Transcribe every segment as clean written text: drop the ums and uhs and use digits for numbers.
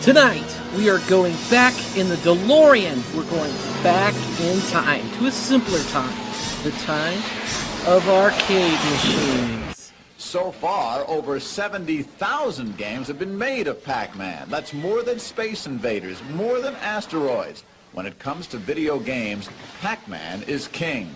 Tonight, we are going back in the DeLorean. We're going back in time to a simpler time. The time of arcade machines. So far, over 70,000 games have been made of Pac-Man. That's more than Space Invaders, more than Asteroids. When it comes to video games, Pac-Man is king.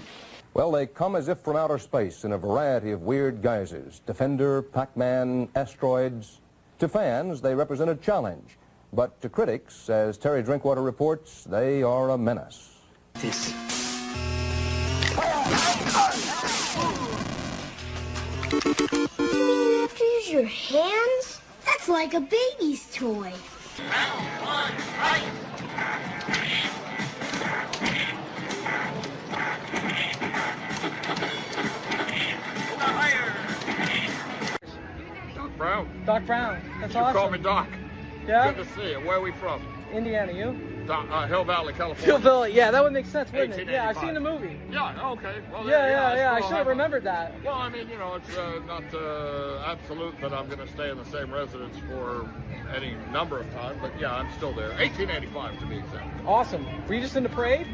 Well, they come as if from outer space in a variety of weird guises. Defender, Pac-Man, Asteroids. To fans, they represent a challenge. But to critics, as Terry Drinkwater reports, they are a menace. This. You mean you have to use your hands? That's like a baby's toy. Doc Brown. Doc Brown. That's You awesome. call me Doc. Yeah? Good to see you. Where are we from? Indiana, you? Hill Valley, California. Hillbilly. Yeah, that would make sense, wouldn't it? Yeah, I've 1885. seen the movie. Yeah, okay. Well, Yeah. I still should have have remembered that. Well, I mean, you know, it's not absolute that I'm going to stay in the same residence for any number of time, but yeah, I'm still there. 1885 to be exact. Awesome. Were you just in the parade?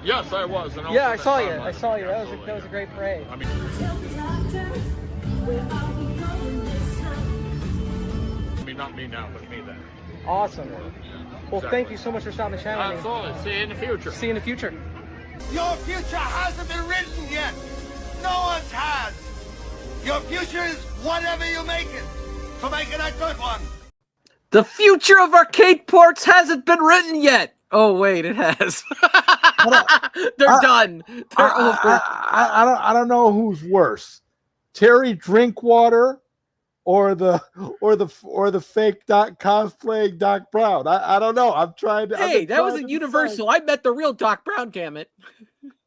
Yes, I was. Yeah, I saw you. I saw you. That was a great parade. I mean, not me now, but me then. Awesome. Well, Exactly. thank you so much for stopping the channel. Absolutely. See you in the future. See you in the future. Your future hasn't been written yet. No one's has. Your future is whatever you make it. So make it a good one. The future of arcade ports hasn't been written yet. Oh wait, it has. They're done. They're over. I don't know who's worse, Terry Drinkwater or the fake cosplaying Doc Brown. I don't know. I'm trying to. Hey, that wasn't Universal. I met the real Doc Brown, damn it.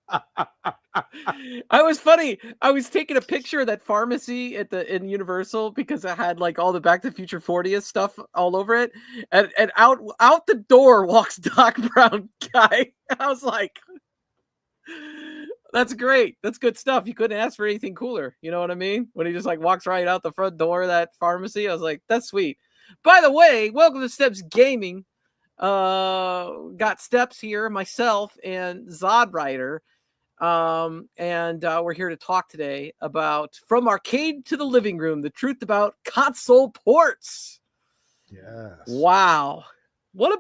I was funny. I was taking a picture of that pharmacy in Universal because it had like all the Back to the Future 40th stuff all over it, and out the door walks Doc Brown guy. I was like, that's great. That's good stuff. You couldn't ask for anything cooler. You know what I mean? When he just like walks right out the front door of that pharmacy, I was like, that's sweet. By the way, welcome to Steps Gaming. Got Steps here, myself and Zod Rider. And we're here to talk today about From Arcade to the Living Room, the truth about console ports. Yes. Wow. What a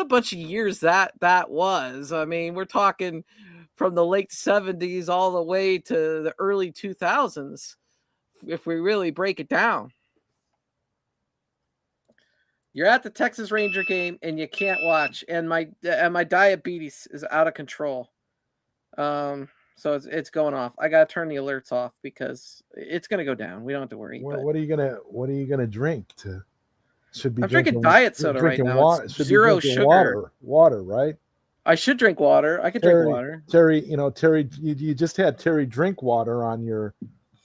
bunch of years that was. I mean, we're talking from the late 70s all the way to the early 2000s, if we really break it down. You're at the Texas Ranger game and you can't watch, and my diabetes is out of control. So it's going off. I gotta turn the alerts off because it's gonna go down. We don't have to worry. What are you gonna drink to? Should be. I'm drinking diet soda right now. Water. It's zero sugar. Water, right? I should drink water. I could drink water. Terry, you just had Terry Drinkwater on your,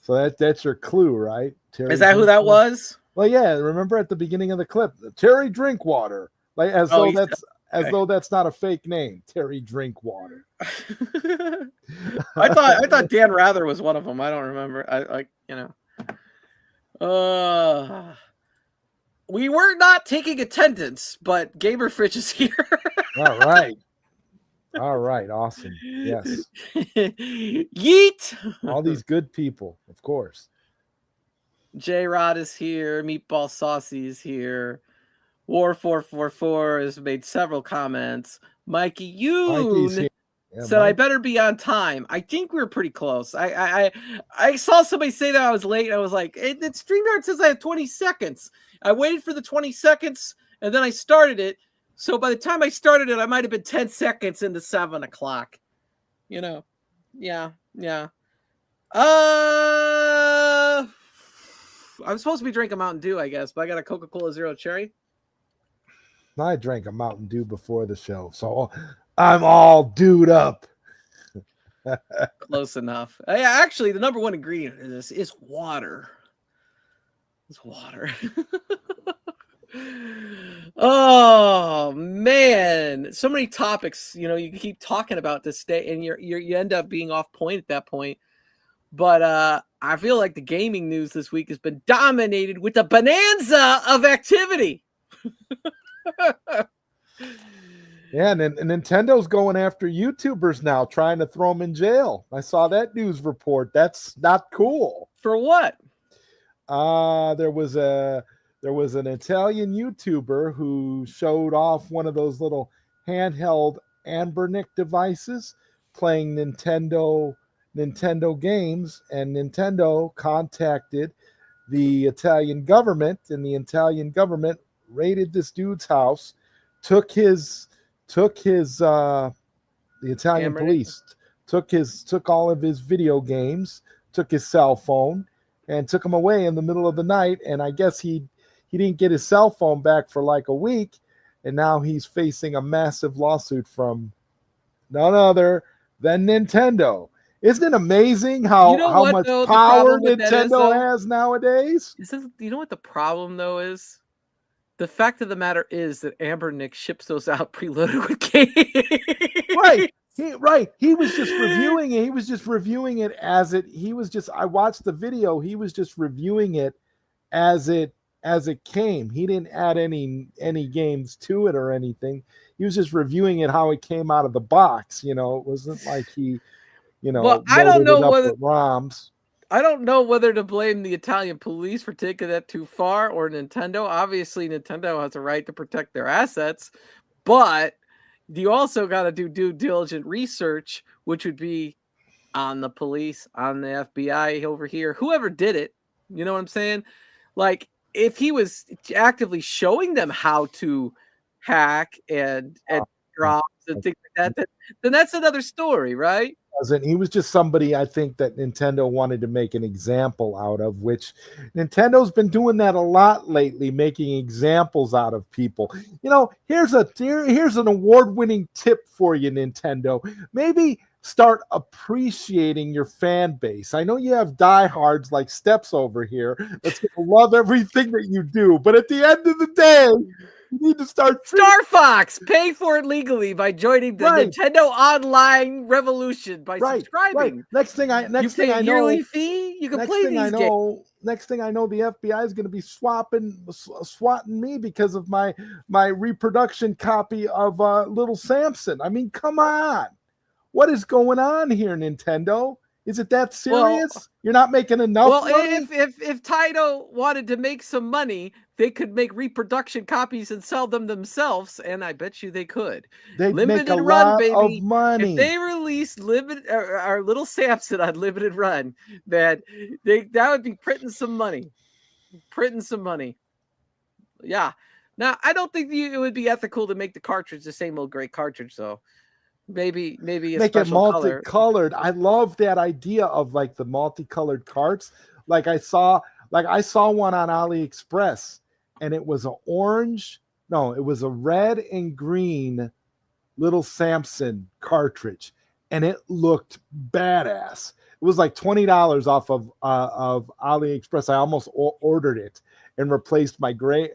so that's your clue, right? Terry Is that who that was? Well, yeah. Remember at the beginning of the clip, Terry Drinkwater, like as though that's not a fake name, Terry Drinkwater. I thought Dan Rather was one of them. I don't remember. We were not taking attendance, but Gamer Fridge is here. All right, awesome. Yes. Yeet. All these good people, of course. J Rod is here. Meatball Saucy is here. War 444 has made several comments. Mikey Yoon said, I better be on time. I think we were pretty close. I saw somebody say that I was late. I was like, StreamYard says I have 20 seconds. I waited for the 20 seconds, and then I started it. So by the time I started it, I might have been 10 seconds into 7 o'clock. You know, yeah. I'm supposed to be drinking Mountain Dew, I guess, but I got a Coca-Cola Zero Cherry. I drank a Mountain Dew before the show, so I'm all dewed up. Close enough. Yeah, actually, the number one ingredient in this is water. It's water. Oh man, so many topics. You know, you keep talking about this day, and you end up being off point at that point. But I feel like the gaming news this week has been dominated with a bonanza of activity. Yeah, and Nintendo's going after YouTubers now, trying to throw them in jail. I saw that news report. That's not cool. For what? There was an Italian YouTuber who showed off one of those little handheld Anbernic devices playing Nintendo games, and Nintendo contacted the Italian government, and the Italian government raided this dude's house, took the Italian police took all of his video games, took his cell phone, and took him away in the middle of the night. And I guess he didn't get his cell phone back for like a week, and now he's facing a massive lawsuit from none other than Nintendo. Isn't it amazing how much power Nintendo has nowadays? You know what the problem though is? The fact of the matter is that Anbernic ships those out preloaded with games. Right. He was just reviewing it. He was just reviewing it as it. I watched the video. He was just reviewing it as it came. He didn't add any games to it or anything. He was just reviewing it how it came out of the box. It wasn't like he, well, I don't know whether ROMs. I don't know whether to blame the Italian police for taking that too far or Nintendo. Obviously, Nintendo has a right to protect their assets, but you also got to do due diligent research, which would be on the police, on the FBI over here, whoever did it. You know what I'm saying? Like, if he was actively showing them how to hack and drops and things like that, then that's another story, right? He was just somebody I think that Nintendo wanted to make an example out of, which Nintendo's been doing that a lot lately, making examples out of people. Here's an award-winning tip for you, Nintendo. Maybe start appreciating your fan base. I know you have diehards like Steps over here that's gonna love everything that you do, but at the end of the day, you need to start Star Fox. Pay for it legally by joining the Nintendo Online Revolution by subscribing. Right. Next thing I know, yearly fee. You can play these games. Next thing I know, the FBI is going to be swatting me because of my reproduction copy of Little Samson. I mean, come on. What is going on here, Nintendo? Is it that serious? You're not making enough money? If Taito wanted to make some money, they could make reproduction copies and sell them themselves, and I bet you they could. They'd make a lot of money. If they released our Little Samson on limited run, that would be printing some money. Yeah. Now, I don't think it would be ethical to make the cartridge the same old great cartridge, though. Maybe make it multicolored. I love that idea of like the multicolored carts. Like I saw one on AliExpress, and it was it was a red and green Little Samson cartridge, and it looked badass. It was like $20 off of AliExpress. I almost ordered it and replaced my gray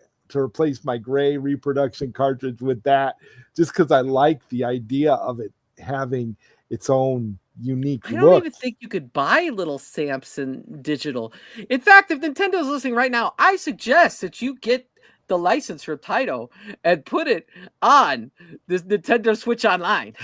reproduction cartridge with that, just because I like the idea of it having its own unique look. I don't even think you could buy Little Samson digital. In fact, if Nintendo's listening right now, I suggest that you get the license from Taito and put it on this Nintendo Switch Online.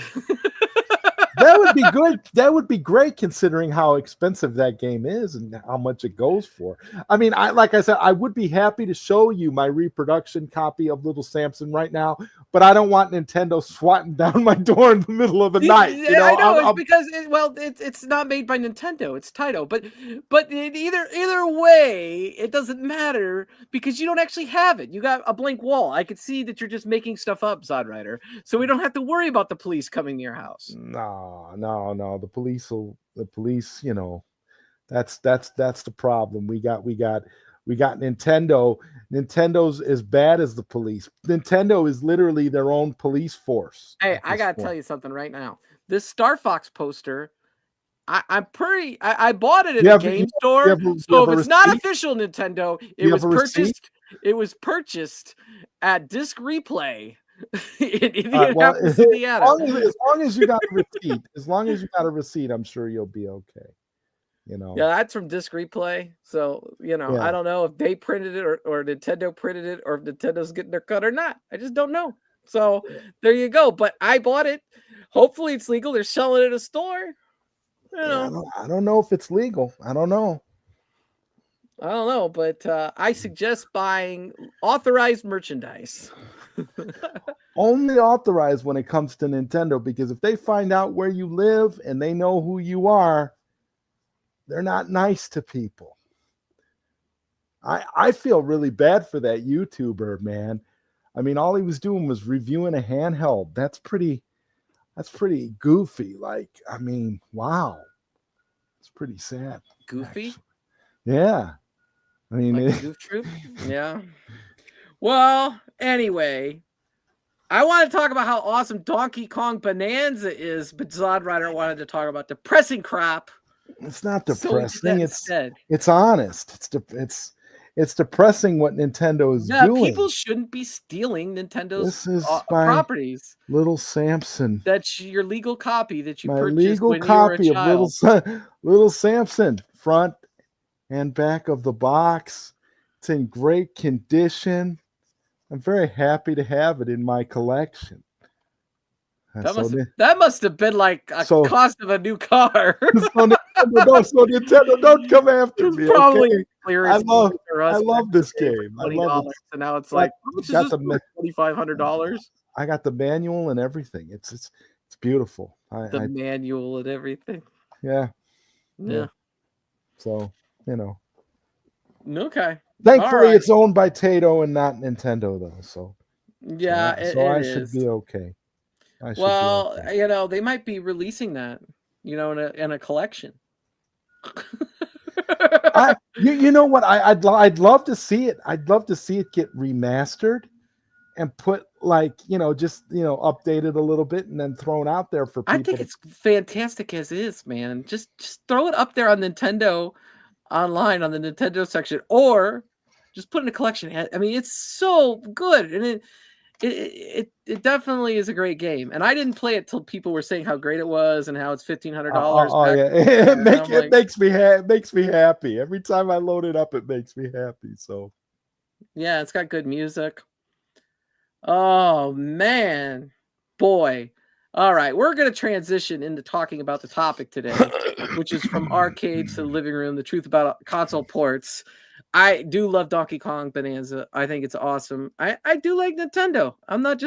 That would be good. That would be great considering how expensive that game is and how much it goes for. I mean, like I said, I would be happy to show you my reproduction copy of Little Samson right now, but I don't want Nintendo swatting down my door in the middle of the night. I know, because it's not made by Nintendo, it's Taito. But either way, it doesn't matter because you don't actually have it. You got a blank wall. I could see that you're just making stuff up, Zodrider. So we don't have to worry about the police coming to your house. No. The police, that's the problem. We got Nintendo. Nintendo's as bad as the police. Nintendo is literally their own police force. Hey, I gotta tell you something right now. This Star Fox poster, I bought it at a game store. So if it's not official Nintendo, it was purchased at Disc Replay. In Indianapolis, Indiana. As long as you got a receipt, I'm sure you'll be okay. Yeah, that's from Disc Replay. So, I don't know if they printed it or Nintendo printed it or if Nintendo's getting their cut or not. I just don't know. So there you go. But I bought it. Hopefully it's legal. They're selling it at a store. I don't know if it's legal. I don't know. But I suggest buying authorized merchandise. Only authorized when it comes to Nintendo, because if they find out where you live and they know who you are, they're not nice to people. I feel really bad for that YouTuber, man. I mean, all he was doing was reviewing a handheld. That's pretty goofy. Like, I mean, wow. It's pretty sad. Goofy? Actually. Yeah. I mean, like Goof Troop? Yeah. Well, anyway, I want to talk about how awesome Donkey Kong Bonanza is, but Zod Rider wanted to talk about depressing crap. It's not depressing. So it's honest. It's depressing what Nintendo is doing. People shouldn't be stealing Nintendo's properties. Little Samson. That's your legal copy that you my purchased legal when copy you were a of child. Little Samson, front and back of the box. It's in great condition. I'm very happy to have it in my collection. That must have been like a cost of a new car. Nintendo, don't come after me. Probably okay? I love this game. I love it. So now it's like, how much is this? $2,500. I got the manual and everything. It's beautiful. The manual and everything. Yeah. So Okay. Thankfully, it's owned by Taito and not Nintendo, though. So I should be okay. They might be releasing that, in a collection. You know what? I'd love to see it. I'd love to see it get remastered and put updated a little bit and then thrown out there for people. I think it's fantastic as is, man. Just throw it up there on Nintendo online on the Nintendo section, or just put in a collection. I mean, it's so good, and it definitely is a great game. And I didn't play it till people were saying how great it was and how it's $1,500. It makes me happy every time I load it up. It makes me happy. So yeah, it's got good music. Oh man, boy. All right, we're going to transition into talking about the topic today, which is from arcades to the living room, the truth about console ports. I do love Donkey Kong Bonanza. I think it's awesome. I do like Nintendo. I'm not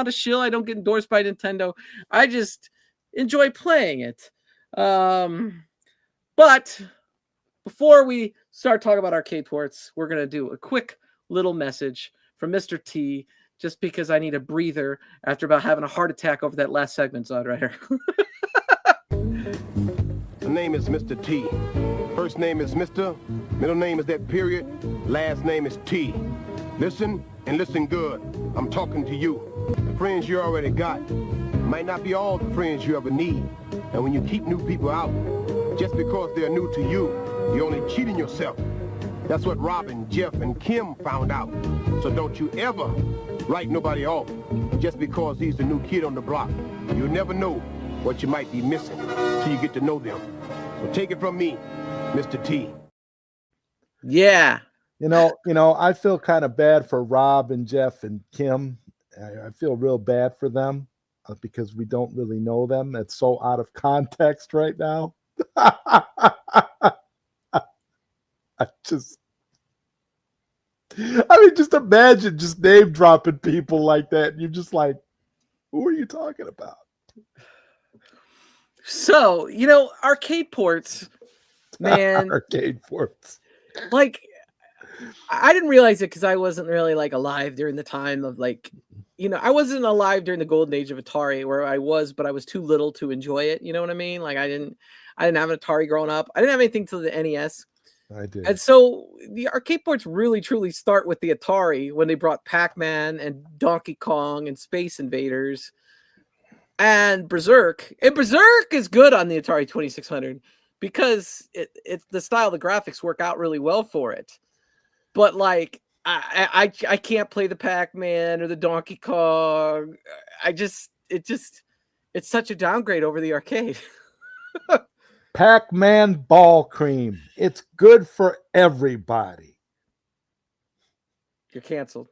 a shill. I don't get endorsed by Nintendo. I just enjoy playing it. But before we start talking about arcade ports, we're going to do a quick little message from Mr. T, just because I need a breather after about having a heart attack over that last segment, Zod Rider. The name is Mr. T. First name is Mr. Middle name is that period. Last name is T. Listen, and listen good. I'm talking to you. The friends you already got might not be all the friends you ever need. And when you keep new people out, just because they're new to you, you're only cheating yourself. That's what Robin, Jeff, and Kim found out. So don't you ever write nobody off just because he's the new kid on the block. You'll never know what you might be missing till you get to know them. So take it from me, Mr. T. Yeah. I feel kind of bad for Rob and Jeff and Kim. I feel real bad for them because we don't really know them. It's so out of context right now. Just imagine just name dropping people like that. And you're just like, who are you talking about? So, arcade ports, man. Arcade ports. Like, I didn't realize it because I wasn't really alive during the time of I wasn't alive during the golden age of Atari where I was, but I was too little to enjoy it. You know what I mean? I didn't have an Atari growing up. I didn't have anything till the NES. I did. And so the arcade ports really truly start with the Atari when they brought Pac-Man and Donkey Kong and Space Invaders and Berserk. And Berserk is good on the Atari 2600 because it's the style of the graphics work out really well for it. But I can't play the Pac-Man or the Donkey Kong. It's such a downgrade over the arcade. Pac-Man ball cream. It's good for everybody. You're canceled.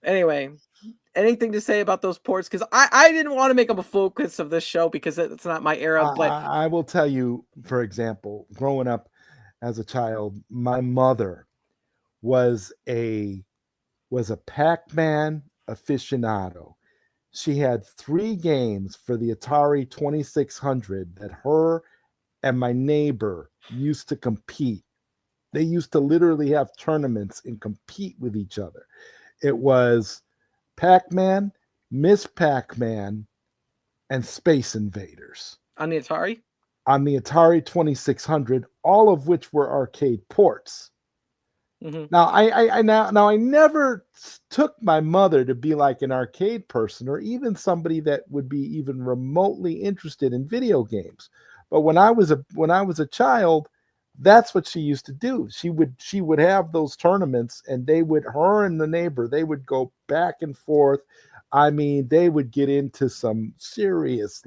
Anyway, anything to say about those ports? Because I didn't want to make them a focus of this show because it's not my era. But I will tell you, for example, growing up as a child, my mother was a Pac-Man aficionado. She had 3 games for the Atari 2600 that her and my neighbor used to compete. They used to literally have tournaments and compete with each other. It was Pac-Man, Miss Pac-Man, and Space Invaders. On the Atari? On the Atari 2600, all of which were arcade ports. Mm-hmm. Now, I never took my mother to be like an arcade person or even somebody that would be even remotely interested in video games. But when I was a child, that's what she used to do. She would have those tournaments, and her and the neighbor, they would go back and forth. I mean, they would get into some serious,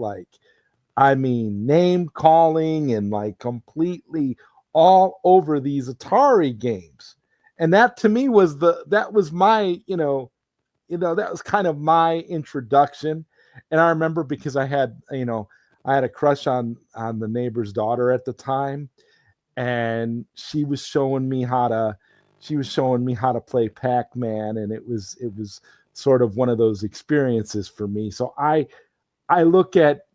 name calling and completely all over these Atari games. And that to me was my, that was kind of my introduction. And I remember because I had a crush on the neighbor's daughter at the time, and she was showing me how to play Pac-Man, and it was sort of one of those experiences for me. So I look at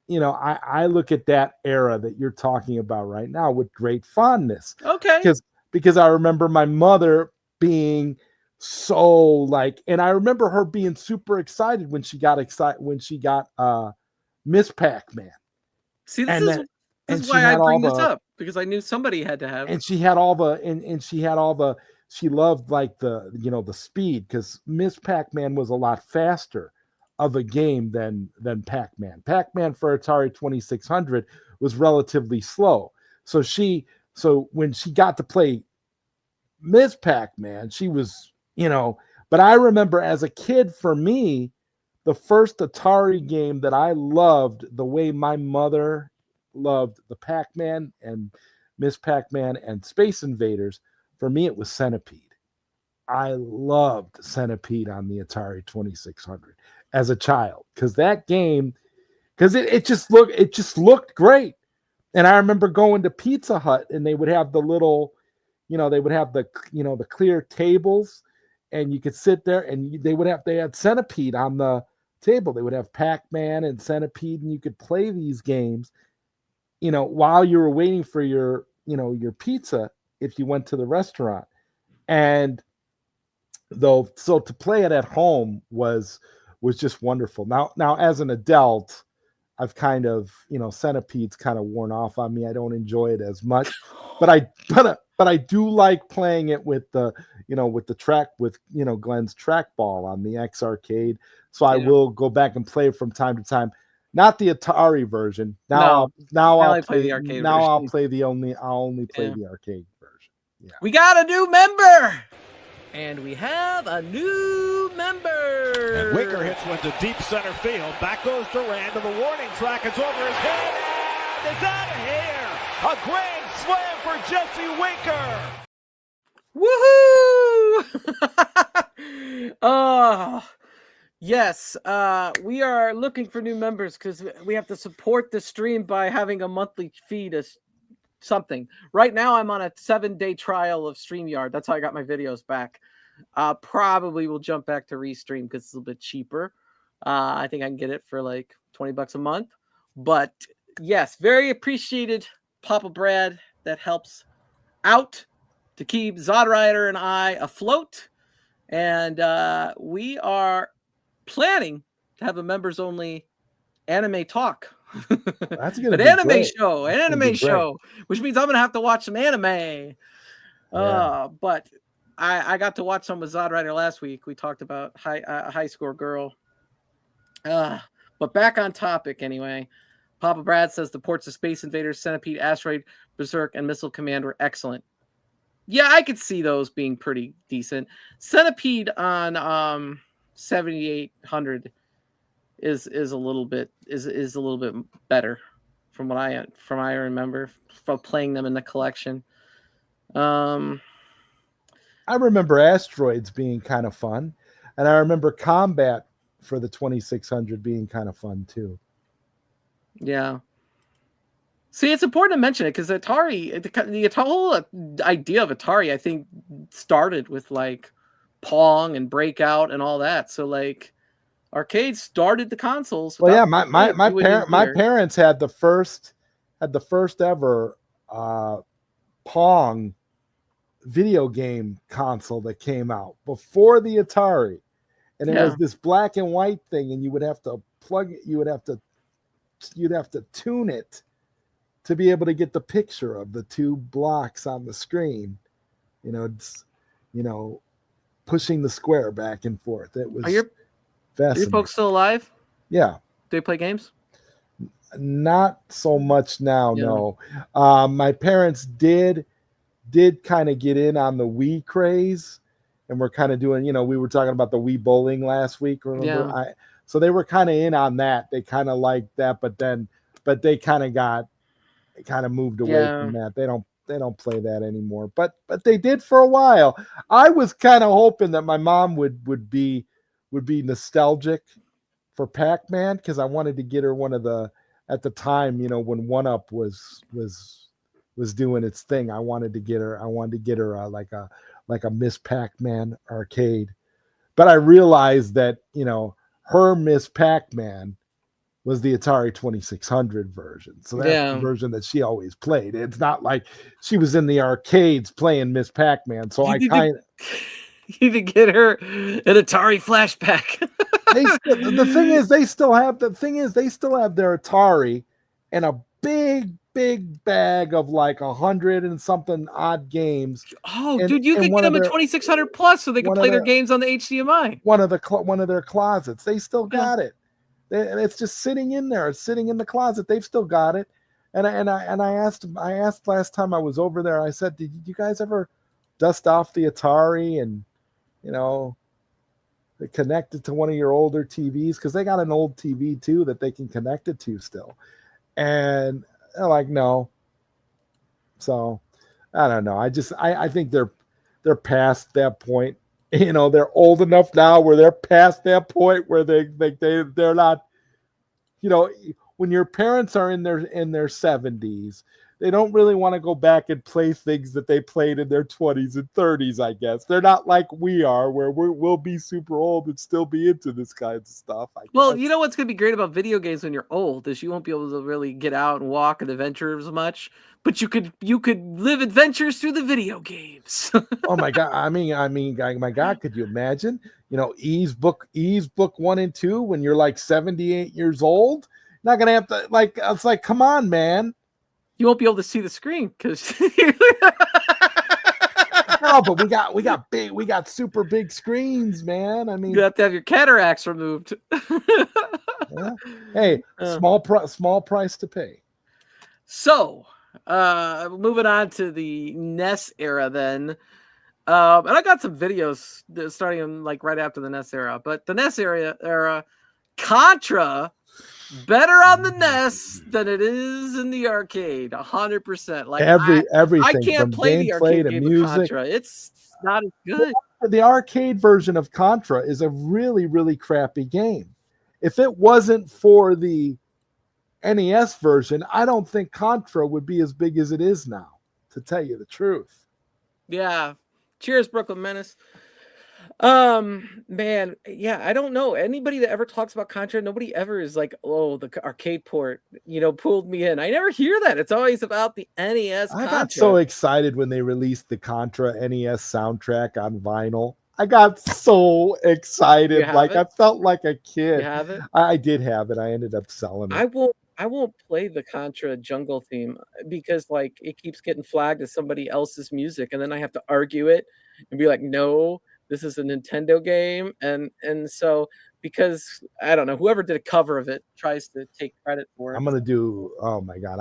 I look at that era that you're talking about right now with great fondness. Okay. Because I remember my mother being so and I remember her being super excited when she got Miss Pac-Man. See, this is why I bring this up, because I knew somebody had to have. And she had all the she loved the speed, because Miss Pac-Man was a lot faster of a game than Pac-Man. Pac-Man for Atari 2600 was relatively slow. So when she got to play Miss Pac-Man, she was, but I remember as a kid, for me, the first Atari game that I loved the way my mother loved the Pac-Man and Miss Pac-Man and Space Invaders, for me, it was Centipede. I loved Centipede on the Atari 2600 as a child, because it just looked great. And I remember going to Pizza Hut, and they would have the little, the clear tables, and you could sit there, and they had Centipede on the table. They would have Pac-Man and Centipede, and you could play these games, while you were waiting for your pizza if you went to the restaurant. And so to play it at home was just wonderful. Now as an adult, I've kind of, Centipede's kind of worn off on me. I don't enjoy it as much, but I do like playing it with the Glenn's trackball on the X Arcade. So I will go back and play from time to time. Not the Atari version. I'll play the arcade version. I'll only play the arcade version. Yeah. We got a new member. And we have a new member. And Winker hits one to deep center field. Back goes Durand to the warning track. It's over his head. And it's out of here. A grand slam for Jesse Winker. Woohoo! Oh, yes. We are looking for new members because we have to support the stream by having a monthly feed as something. Right now, I'm on a 7-day trial of StreamYard. That's how I got my videos back. Probably will jump back to Restream because it's a little bit cheaper. I think I can get it for like $20 a month. But yes, very appreciated, Papa Brad. That helps out to keep Zodrider and I afloat. And we are planning to have a members only anime talk. That's gonna an be anime great. show, an anime show, which means I'm gonna have to watch some anime. Yeah. But I got to watch some with Zodrider last week. We talked about high score girl. But back on topic anyway. Papa Brad says the ports of Space Invaders, Centipede, Asteroid, Berserk, and Missile Command were excellent. Yeah, I could see those being pretty decent. Centipede on 7800 is a little bit better from what I remember from playing them in the collection. I remember Asteroids being kind of fun, and I remember Combat for the 2600 being kind of fun too. Yeah. See, it's important to mention it because Atari, the whole idea of Atari, I think, started with like Pong and Breakout and all that. So like, arcades started the consoles. Well, yeah, my parents had the first ever Pong video game console that came out before the Atari, and it was this black and white thing, and you would have to plug it, you'd have to tune it to be able to get the picture of the two blocks on the screen. It's pushing the square back and forth. It was Are your folks still alive? Yeah. Do they play games? Not so much now, no. My parents did kind of get in on the Wii craze, and we're kind of doing, we were talking about the Wii bowling last week, remember? Yeah. So they were kind of in on that. They kind of liked that, but they kind of moved away from that. They don't play that anymore. But they did for a while. I was kind of hoping that my mom would be nostalgic for Pac-Man, because I wanted to get her one of the, at the time, when 1UP was doing its thing. I wanted to get her like a Miss Pac-Man arcade. But I realized that, her Miss Pac-Man was the Atari 2600 version. So that's the version that she always played. It's not like she was in the arcades playing Miss Pac-Man. So I kind of... You need to get her an Atari flashback. The thing is, they still have their Atari and a big bag of like 100 and something odd games. Oh, dude, you could get them a 2600 plus so they can play their games on the HDMI. One of their closets. They still got it. And it's just sitting in there. It's sitting in the closet. They've still got it. And I asked last time I was over there. I said, "Did you guys ever dust off the Atari and connect it to one of your older TVs?" Because they got an old TV too that they can connect it to still. And they're like, no. So I don't know. I think they're past that point. They're old enough now where they're past that point where they're not, when your parents are in their 70s, they don't really want to go back and play things that they played in their 20s and 30s, I guess. They're not like we are, where we'll be super old and still be into this kind of stuff, I guess. Well, you know what's going to be great about video games when you're old is you won't be able to really get out and walk and adventure as much, but you could live adventures through the video games. Oh my God. I mean, my God, could you imagine, E's book 1 and 2 when you're like 78 years old? Not going to have to, like, it's like, come on, man. You won't be able to see the screen because no, but we got super big screens, man. I mean, you have to have your cataracts removed. Yeah. Hey, small price to pay. So, moving on to the NES era then. And I got some videos starting like right after the NES era, but the NES era, Contra, better on the NES than it is in the arcade, 100%. Like everything. I can't play the arcade game of Contra. It's not as good. The arcade version of Contra is a really, really crappy game. If it wasn't for the NES version, I don't think Contra would be as big as it is now, to tell you the truth. Yeah. Cheers, Brooklyn Menace. Man, yeah, I don't know anybody that ever talks about Contra. Nobody ever is like, oh, the arcade port, pulled me in. I never hear that. It's always about the NES. I got so excited when they released the Contra NES soundtrack on vinyl. I got so excited. Like I felt like a kid. You have it? I did have it. I ended up selling it. I won't play the Contra jungle theme because like it keeps getting flagged as somebody else's music, and then I have to argue it and be like, no, this is a Nintendo game. And so, because I don't know, whoever did a cover of it tries to take credit for it. I'm going to do, oh my God.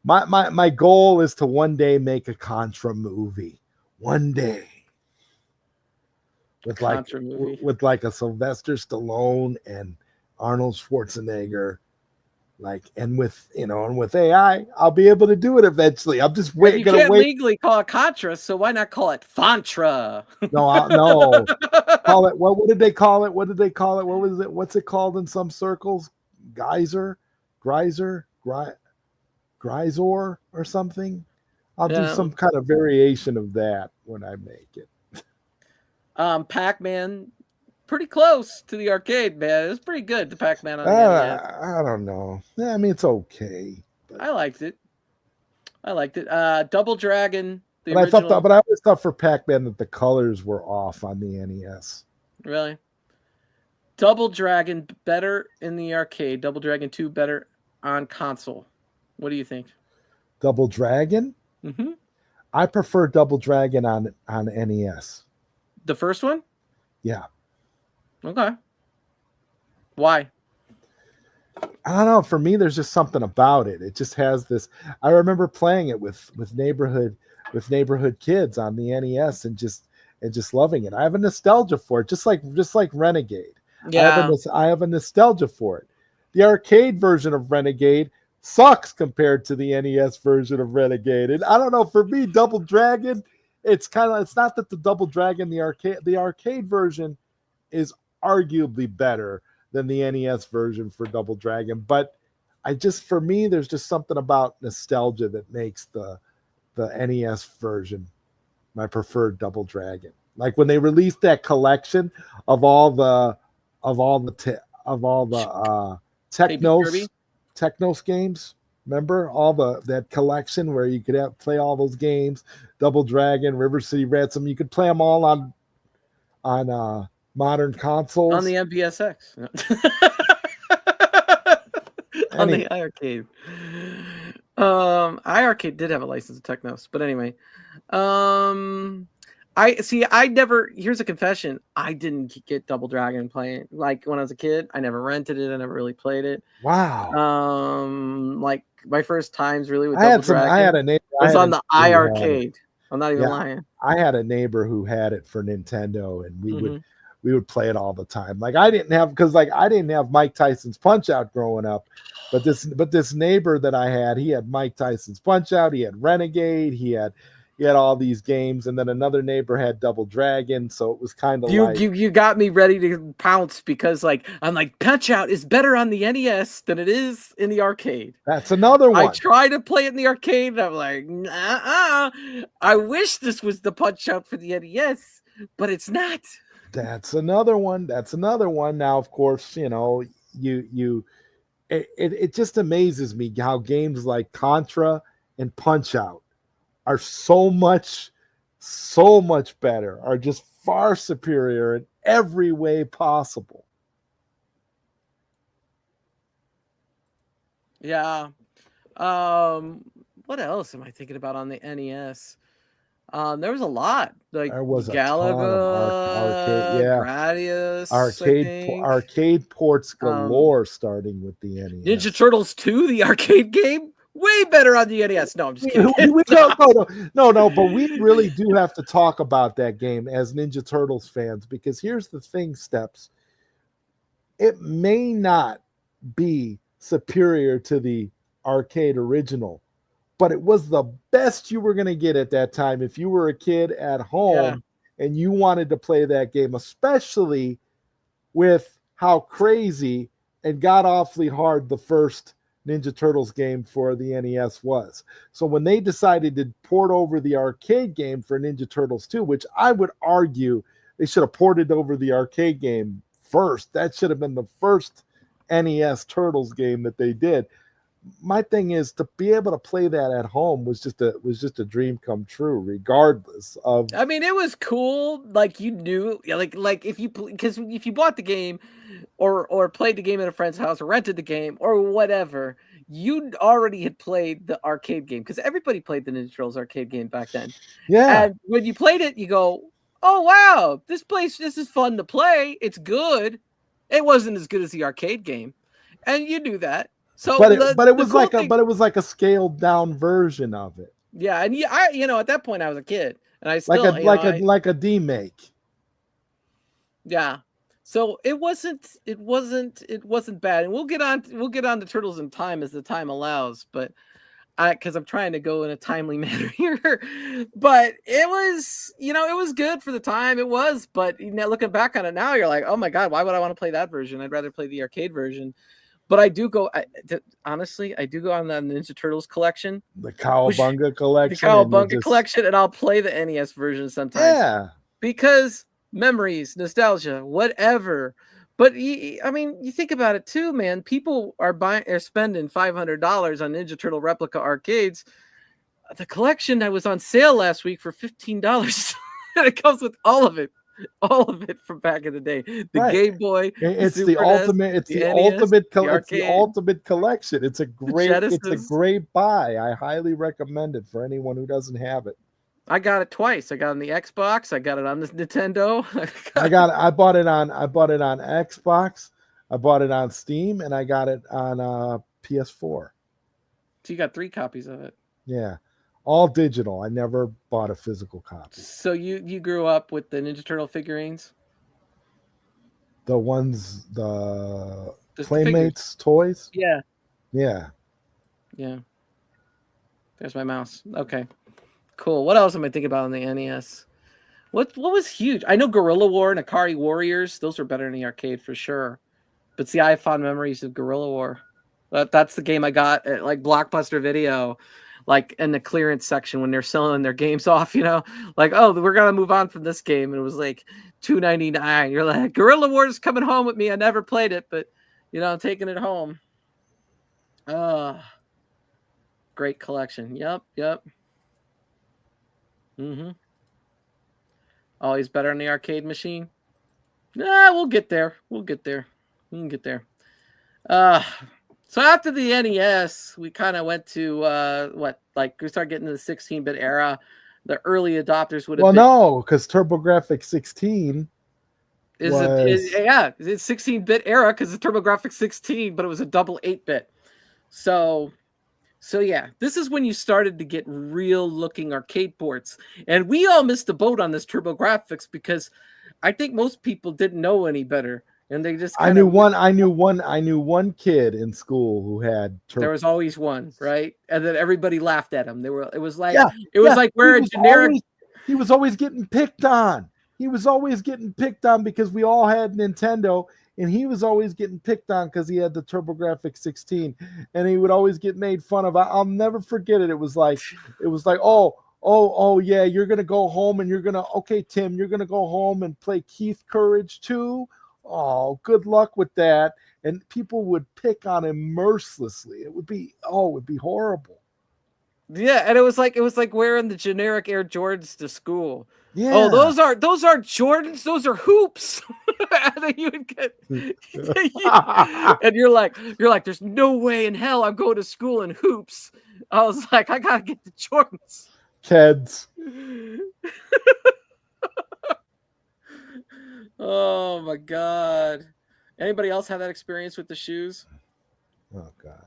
My goal is to one day make a Contra movie. One day. With like a Sylvester Stallone and Arnold Schwarzenegger. And with AI, I'll be able to do it eventually. I'm just waiting. You can't legally call it Contra, so why not call it Fantra? No. Call it. What did they call it? What did they call it? What was it? What's it called in some circles? Geyser, Grisor, or something. I'll do some kind of variation of that when I make it. Pac-Man, pretty close to the arcade, man. It was pretty good. The Pac-Man on the NES. I don't know. I mean, it's okay. I liked it. Double Dragon. But I always thought for Pac-Man that the colors were off on the NES. Really? Double Dragon better in the arcade. Double Dragon 2 better on console. What do you think? Double Dragon? Mm-hmm. I prefer Double Dragon on NES. The first one? Yeah. Okay. Why? I don't know. For me, there's just something about it. It just has this. I remember playing it with neighborhood kids on the NES and just loving it. I have a nostalgia for it, just like Renegade. Yeah. I have a nostalgia for it. The arcade version of Renegade sucks compared to the NES version of Renegade. And I don't know, for me, Double Dragon, it's not that the Double Dragon, the arcade version is arguably better than the NES version for Double Dragon. But for me, there's just something about nostalgia that makes the NES version my preferred Double Dragon. Like when they released that collection of all the Technos games. Remember that collection where you could play all those games, Double Dragon, River City Ransom. You could play them all on modern consoles. On the MPSX. On the iArcade. iArcade did have a license of Technos, but anyway. Here's a confession. I didn't get Double Dragon playing. Like when I was a kid, I never rented it. I never really played it. Wow. Like my first times really with Double Dragon. I had a neighbor. Was on the iArcade. I'm not even lying. I had a neighbor who had it for Nintendo, and we would play it all the time. Like I didn't have Mike Tyson's Punch-Out growing up, but this neighbor that I had, he had Mike Tyson's Punch-Out, he had Renegade, he had all these games, and then another neighbor had Double Dragon, so it was kind of you got me ready to pounce because I'm like Punch-Out is better on the NES than it is in the arcade. That's another one. I tried to play it in the arcade, and I'm like, I wish this was the Punch-Out for the NES, but it's not. That's another one. Now, of course, it just amazes me how games like Contra and Punch-Out are so much better, are just far superior in every way possible. Yeah. What else am I thinking about on the NES? There was a lot. Like there was Galaga, Gradius, arcade ports galore, starting with the NES. Ninja Turtles 2, the arcade game, way better on the NES. No, I'm just kidding. No, but we really do have to talk about that game as Ninja Turtles fans, because here's the thing, Steps. It may not be superior to the arcade original, but it was the best you were going to get at that time if you were a kid at home and you wanted to play that game, especially with how crazy and god awfully hard the first Ninja Turtles game for the NES was. So when they decided to port over the arcade game for Ninja Turtles 2, which I would argue they should have ported over the arcade game first. That should have been the first NES Turtles game that they did. My thing is, to be able to play that at home was just a dream come true, regardless of. I mean, it was cool. Like you knew, like if you bought the game, or played the game at a friend's house, or rented the game, or whatever, you already had played the arcade game, because everybody played the Ninja Turtles arcade game back then. Yeah. And when you played it, you go, "Oh wow, this is fun to play. It's good." It wasn't as good as the arcade game, and you knew that. So, but it was cool like a scaled down version of it. Yeah, and at that point I was a kid, and I Like still, like a D make. Yeah. So it wasn't bad, and we'll get on to Turtles in Time as the time allows, but because I'm trying to go in a timely manner here, but it was, it was good for the time it was, but looking back on it now, you're like, oh my God, why would I want to play that version? I'd rather play the arcade version. But honestly, I do go on the Ninja Turtles collection, the Cowabunga collection, collection, and I'll play the NES version sometimes. Yeah, because memories, nostalgia, whatever. But I mean, you think about it too, man. People are spending $500 on Ninja Turtle replica arcades. The collection that was on sale last week for $15, and it comes with all of it from back in the day. The Game Boy, it's the ultimate. It's the ultimate. It's the ultimate collection. It's a great buy. I highly recommend it for anyone who doesn't have it. I got it twice. I got it on the Xbox. I got it on the Nintendo. I bought it on Xbox. I bought it on Steam, and I got it on PS4. So you got 3 copies of it. Yeah, all digital. I never bought a physical copy. So you grew up with the Ninja Turtle figurines? The ones, the Playmates toys? Yeah. Yeah. Yeah. There's my mouse. Okay. Cool. What else am I thinking about on the NES? What was huge? I know Guerrilla War and Akari Warriors. Those were better in the arcade for sure. But see, I have fond memories of Guerrilla War. That's the game I got at like Blockbuster Video, like in the clearance section when they're selling their games off, like, oh, we're gonna move on from this game. And it was like $2.99. You're like, Guerrilla War is coming home with me. I never played it, but I'm taking it home. Great collection. Yep. Always better on the arcade machine. We'll get there. We can get there. So after the NES, we kind of went to we started getting to the 16-bit era. The early adopters would have been. Well, no, because TurboGrafx 16 it's 16-bit era because it's TurboGrafx 16, but it was a double 8-bit. So yeah, this is when you started to get real looking arcade ports. And we all missed the boat on this TurboGrafx because I think most people didn't know any better. And they just I knew one kid in school who had there was always one, right? And then everybody laughed at him. It was like we're a generic. He was always getting picked on. He was always getting picked on because we all had Nintendo. And he was always getting picked on because he had the TurboGrafx 16, and he would always get made fun of. I'll never forget it. It was like, oh yeah, you're gonna go home and Tim, you're gonna go home and play Keith Courage too. Oh, good luck with that. And people would pick on him mercilessly. It would be horrible. Yeah, and it was like wearing the generic Air Jordans to school. Yeah. Oh, those are Jordans. Those are hoops. And then you would get, and you're like, there's no way in hell I'm going to school in hoops. I was like, I gotta get the Jordans. Kids. Oh my God. Anybody else have that experience with the shoes? Oh God.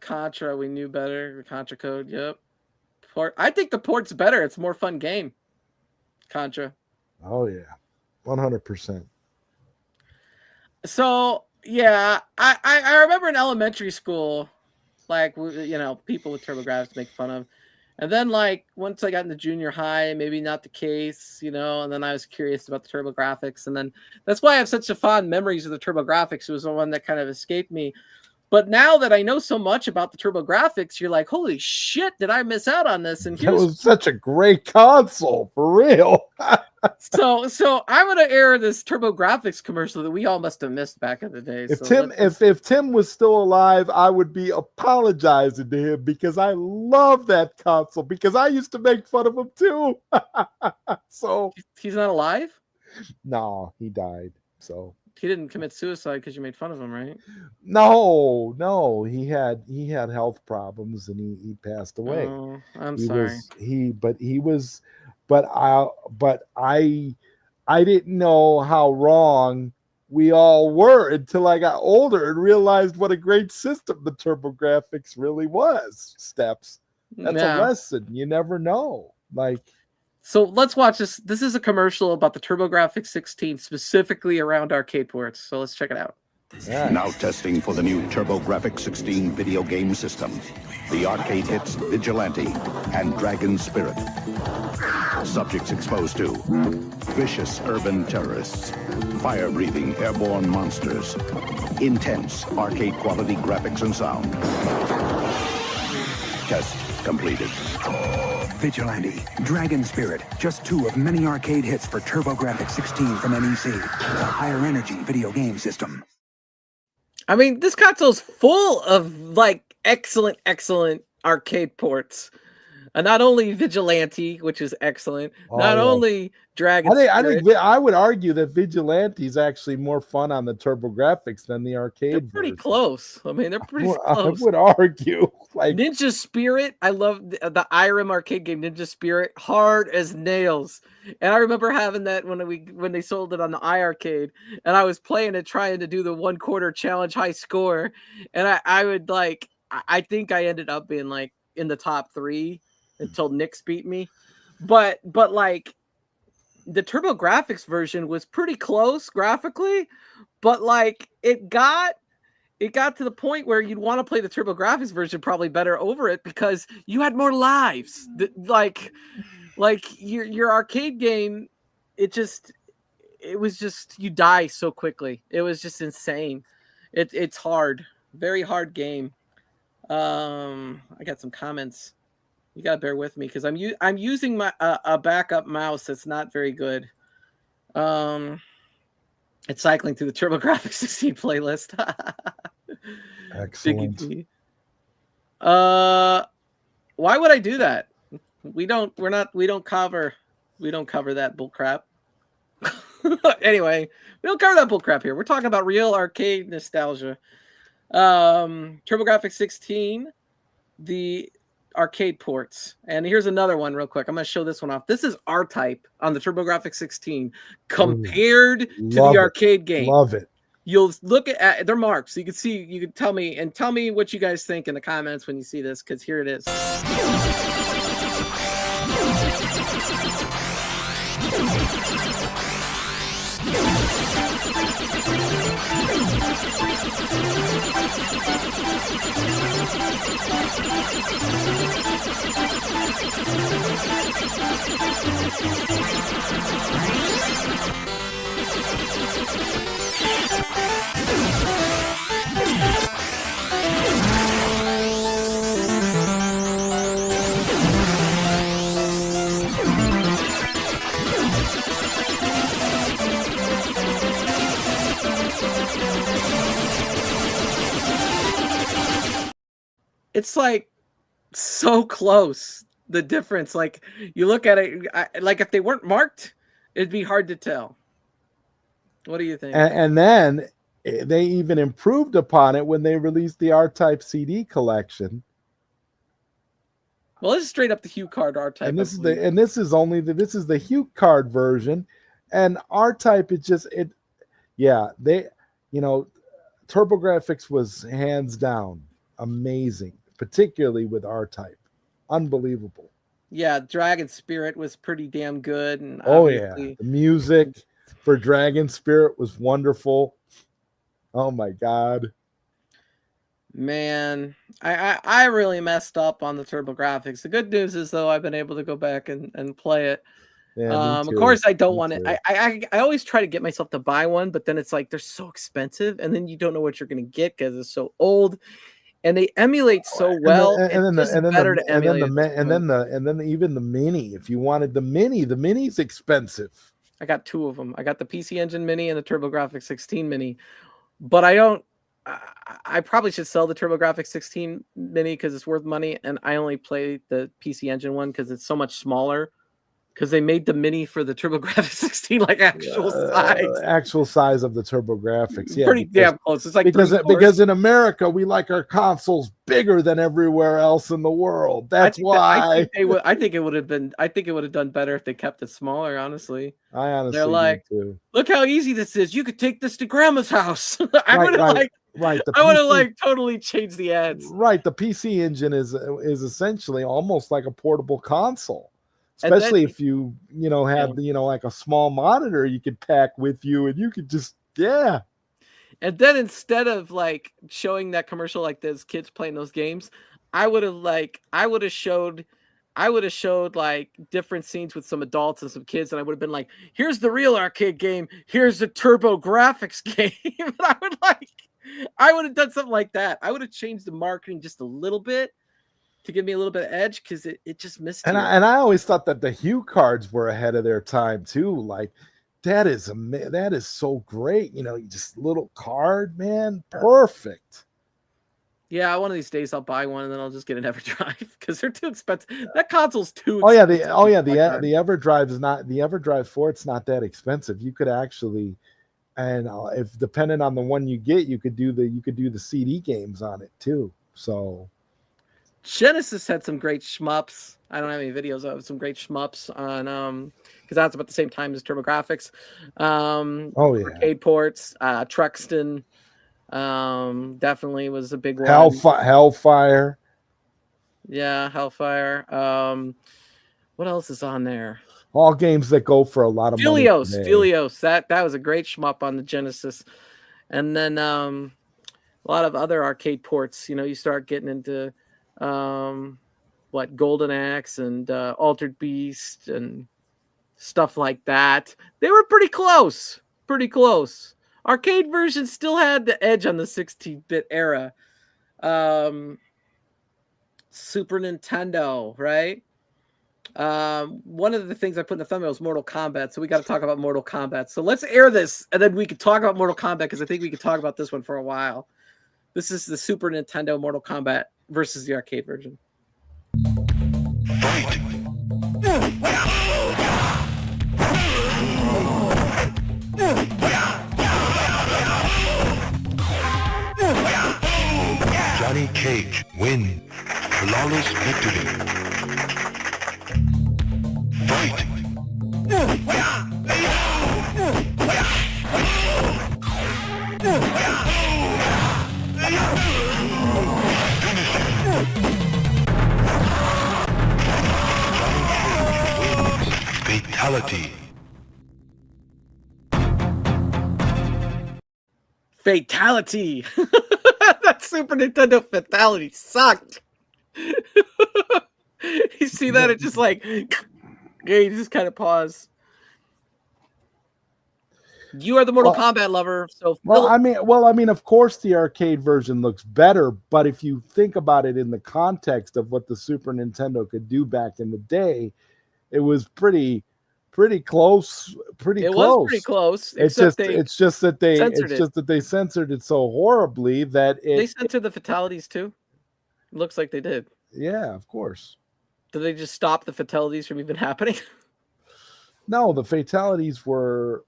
Contra, we knew better. The Contra code, yep. I think the port's better. It's a more fun game. Contra. Oh yeah, 100%. So yeah, I remember in elementary school, like people with TurboGrafx make fun of, and then like once I got into junior high, maybe not the case, and then I was curious about the TurboGrafx, and then that's why I have such a fond memories of the TurboGrafx. It was the one that kind of escaped me. But now that I know so much about the TurboGrafx, you're like, holy shit, did I miss out on this? And it was such a great console, for real. So I'm gonna air this TurboGrafx commercial that we all must have missed back in the day. If Tim was still alive, I would be apologizing to him because I love that console because I used to make fun of him too. So he's not alive? No, he died. So he didn't commit suicide because you made fun of him, right? No, he had health problems and he passed away. Oh, I'm sorry. I didn't know how wrong we all were until I got older and realized what a great system the TurboGrafx really was. Steps. That's a lesson. You never know. Like, so let's watch this. This is a commercial about the TurboGrafx 16, specifically around arcade ports. So let's check it out. Yeah. Now testing for the new TurboGrafx 16 video game system. The arcade hits Vigilante and Dragon Spirit. Subjects exposed to vicious urban terrorists, fire-breathing airborne monsters, intense arcade-quality graphics and sound. Test completed. Vigilante, Dragon Spirit, just 2 of many arcade hits for TurboGrafx 16 from NEC, the higher energy video game system. I mean, this console's full of like excellent arcade ports. Not only Vigilante, which is excellent, only Dragon Spirit. I would argue that Vigilante is actually more fun on the TurboGrafx than the arcade. They're pretty close. I mean, they're pretty close. I would argue. Like Ninja Spirit, I love the IRM arcade game Ninja Spirit, hard as nails. And I remember having that when they sold it on the iArcade, and I was playing it, trying to do the 1/4 challenge high score, and I would like, I think I ended up being like in the top 3 until Nix beat me, but like the TurboGrafx version was pretty close graphically, but like it got to the point where you'd want to play the TurboGrafx version probably better over it because you had more lives. Like your arcade game, it was just you die so quickly. It was just insane. It's hard, very hard game. I got some comments. You gotta bear with me because I'm using my a backup mouse that's not very good. It's cycling through the TurboGrafx 16 playlist. Excellent. Why would I do that? We don't cover that bullcrap. Anyway, we don't cover that bullcrap here. We're talking about real arcade nostalgia. TurboGrafx 16, the arcade ports, and here's another one real quick. I'm going to show this one off. This is R-Type on the TurboGrafx 16 compared to the arcade game. Love it. You'll look at their marks. So you can tell me what you guys think in the comments when you see this, because here it is. It's like so close, the difference. Like you look at it, like if they weren't marked, it'd be hard to tell. What do you think? And then they even improved upon it when they released the R-Type CD collection. Well, this is straight up the Hue card R-Type. And this is the Hue card version, and R-Type is just it. Yeah, TurboGrafx was hands down amazing, particularly with R-Type. Unbelievable. Yeah, Dragon Spirit was pretty damn good. And the music for Dragon Spirit was wonderful. Oh my God. Man, I really messed up on the TurboGrafx. The good news is, though, I've been able to go back and play it. Yeah, of course, I don't want it. I always try to get myself to buy one, but then it's like they're so expensive, and then you don't know what you're going to get because it's so old. And they emulate so well. And then even the mini. If you wanted the mini's expensive. I got 2 of them. I got the PC Engine Mini and the TurboGrafx 16 Mini. But I probably should sell the TurboGrafx 16 Mini because it's worth money, and I only play the PC Engine one because it's so much smaller Because they made the mini for the TurboGrafx 16 like actual size. Actual size of the TurboGrafx. Yeah, pretty damn close. It's like because in America we like our consoles bigger than everywhere else in the world. That's why. I think it would have done better if they kept it smaller. Honestly, I honestly they're like, do too. Look how easy this is. You could take this to Grandma's house. I would have totally changed the ads. Right, the PC engine is essentially almost like a portable console. Especially if you have like a small monitor you could pack with you, and you could just And then instead of like showing that commercial like those kids playing those games, I would have showed like different scenes with some adults and some kids, and I would have been like, here's the real arcade game, here's the TurboGrafx game. And I would have done something like that. I would have changed the marketing just a little bit to give me a little bit of edge, because it just missed. And I always thought that the Hue cards were ahead of their time too. Like that is so great. Just little card, man, perfect. Yeah, one of these days I'll buy one, and then I'll just get an EverDrive because they're too expensive. That console's too expensive. The EverDrive is not, the EverDrive 4, it's not that expensive. You could actually, and if depending on the one you get, you could do the CD games on it too. So Genesis had some great shmups. I don't have any videos of some great shmups on because that's about the same time as TurboGrafx. Arcade ports, Truxton definitely was a big one. Hellfire. Yeah, Hellfire. What else is on there? All games that go for a lot of money. Felios. That was a great shmup on the Genesis. And then a lot of other arcade ports. You start getting into Golden Axe and Altered Beast and stuff like that. They were pretty close. Arcade versions still had the edge on the 16-bit era. Super Nintendo, right? One of the things I put in the thumbnail was Mortal Kombat, so we got to talk about Mortal Kombat. So let's air this, and then we can talk about Mortal Kombat, because I think we could talk about this one for a while. This is the Super Nintendo Mortal Kombat versus the arcade version. Fight! Johnny Cage wins. Flawless victory. Fight! Fatality. Fatality. That Super Nintendo fatality sucked. You see that? It just like, you just kind of pause. You are the Mortal Kombat lover, so I mean, of course, the arcade version looks better, but if you think about it in the context of what the Super Nintendo could do back in the day, it was pretty close. It was pretty close. It's just that they censored it so horribly that they censored the fatalities too. It looks like they did. Yeah, of course. Did they just stop the fatalities from even happening? No, the fatalities were.